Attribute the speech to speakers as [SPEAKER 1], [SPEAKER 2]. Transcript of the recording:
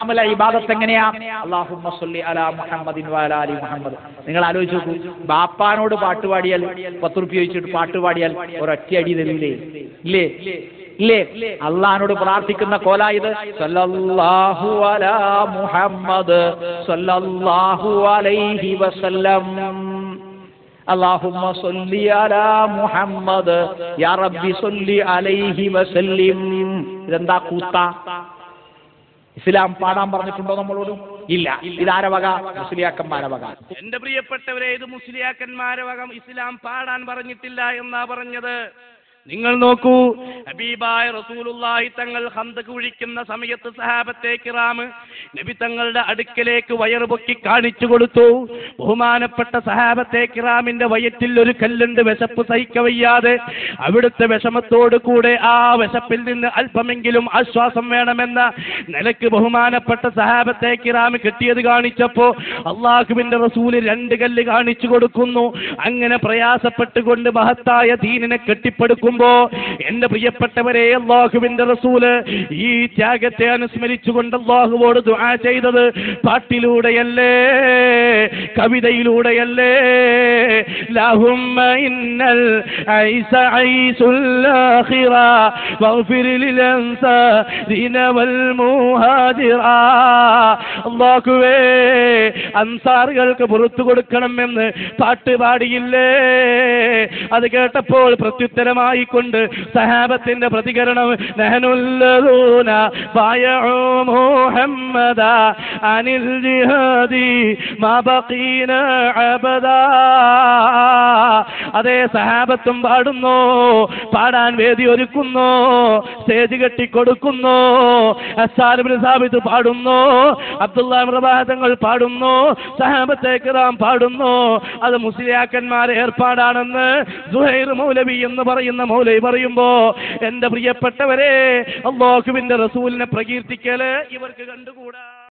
[SPEAKER 1] അമല ഇബാദത്ത് എങ്ങനെയാ? അല്ലാഹുമ്മ സ്വല്ലി അലാ മുഹമ്മദിൻ വഅലാ ആലി മുഹമ്മദ്. നിങ്ങൾ ആലോചിച്ച് നോക്കൂ, ബാപ്പാനോട് പാട്ട് പാടിയാൽ 10 റുപ്യ ചോദിച്ചിട്ട് പാട്ട് പാടിയാൽ ഒരൊറ്റ അടി തരില്ലേ? ഇല്ലേ? ഇല്ലേ? അള്ളാഹിനോട് പ്രാർത്ഥിക്കുന്ന കോല ഇത്. സല്ലല്ലാഹു അലാ മുഹമ്മദ് സല്ലല്ലാഹു അലൈഹി വസല്ലം അല്ലാഹുമ്മ സ്വല്ലി അലാ മുഹമ്മദ് യാ റബ്ബി സ്വല്ലി അലൈഹി വസല്ലിം. ഇതെന്താ കൂത്ത? ഇസ്ലാം പാടാൻ പറഞ്ഞിട്ടുണ്ടോ നമ്മളോട്? ഇല്ല. ഇതാര വക? മുസ്ലിയാക്കന്മാരെ വക.
[SPEAKER 2] എന്റെ പ്രിയപ്പെട്ടവരെ, ഇത് മുസ്ലിയാക്കന്മാരെ വക. ഇസ്ലാം പാടാൻ പറഞ്ഞിട്ടില്ല എന്നാ പറഞ്ഞത്. നിങ്ങൾ നോക്കൂ, ഹബീബായ റസൂലുള്ളാഹി തങ്ങൾ ഖന്തഖ് കുഴിക്കുന്ന സമയത്ത് സഹാബത്തെ കിറാം നബി തങ്ങളുടെ അടുക്കലേക്ക് വയറുപൊക്കി കാണിച്ചു കൊടുത്തു. ബഹുമാനപ്പെട്ട സഹാബത്തെ കിറാമിന്റെ വയറ്റിൽ ഒരു കല്ലുണ്ട്. വിശപ്പ് സഹിക്കവയ്യാതെ അവിടുത്തെ വിഷമത്തോടു കൂടെ ആ വിശപ്പിൽ നിന്ന് അല്പമെങ്കിലും ആശ്വാസം വേണമെന്ന നിലക്ക് ബഹുമാനപ്പെട്ട സഹാബത്തെ കിറാം കിട്ടിയത് കാണിച്ചപ്പോ അള്ളാഹുവിന്റെ റസൂല് 2 കല്ല് കാണിച്ചു കൊടുക്കുന്നു. അങ്ങനെ പ്രയാസപ്പെട്ടുകൊണ്ട് മഹത്തായ ദീനിനെ കെട്ടിപ്പടുക്കും. എന്റെ പ്രിയപ്പെട്ടവരെ, അല്ലാഹുവിന്റെ റസൂല് ഈ ത്യാഗത്തെ അനുസ്മരിച്ചുകൊണ്ട് അല്ലാഹുവോട് ദുആ ചെയ്തത് പാട്ടിലൂടെയല്ലേ, കവിതയിലൂടെയല്ലേ? ലഹുമ്മ ഇന്നൽ ഐസ ഐസുൽ ആഖിറ വഗ്ഫിർ ലിൽ അൻസാരിന വൽ മുഹാജിറ. അല്ലാഹുവേ, അൻസാറുകൾക്ക് പുറത്തു കൊടുക്കണമെന്ന് പാട്ട് പാടിയില്ലേ? അത് കേട്ടപ്പോൾ പ്രത്യുത്തരമായി കൊണ്ട് സഹാബത്തിന്റെ പ്രതികരണം, നഹ്നുല്ലദൂന ബയഉ മുഹമ്മദ അനിൽ ജിഹാദി മാ ബഖീന അബദാ. അതേ, സഹാബത്തും പാടുന്നു, പാടാൻ വേദി ഒരുക്കുന്നു, സ്റ്റേജ് കെട്ടിക്കൊടുക്കുന്നു. അസ്സാർ ഇബ്നു സാബിത്ത് പാടുന്നു, അബ്ദുല്ലാഹ് ഇബ്നു റവാഹ തങ്ങൾ പാടുന്നു, സഹാബത്തെ കിറാം പാടുന്നു. അത് മുസ്ലിയാക്കന്മാരെ ഏർപ്പാടാണെന്ന് സുഹൈർ മൗലവി എന്ന് പറയുന്ന മൗലവി പറയുമ്പോ, എന്റെ പ്രിയപ്പെട്ടവരെ, അല്ലാഹുവിന്റെ റസൂലിനെ പ്രകീർത്തിക്കല് ഇവർക്ക് കണ്ടുകൂടാ.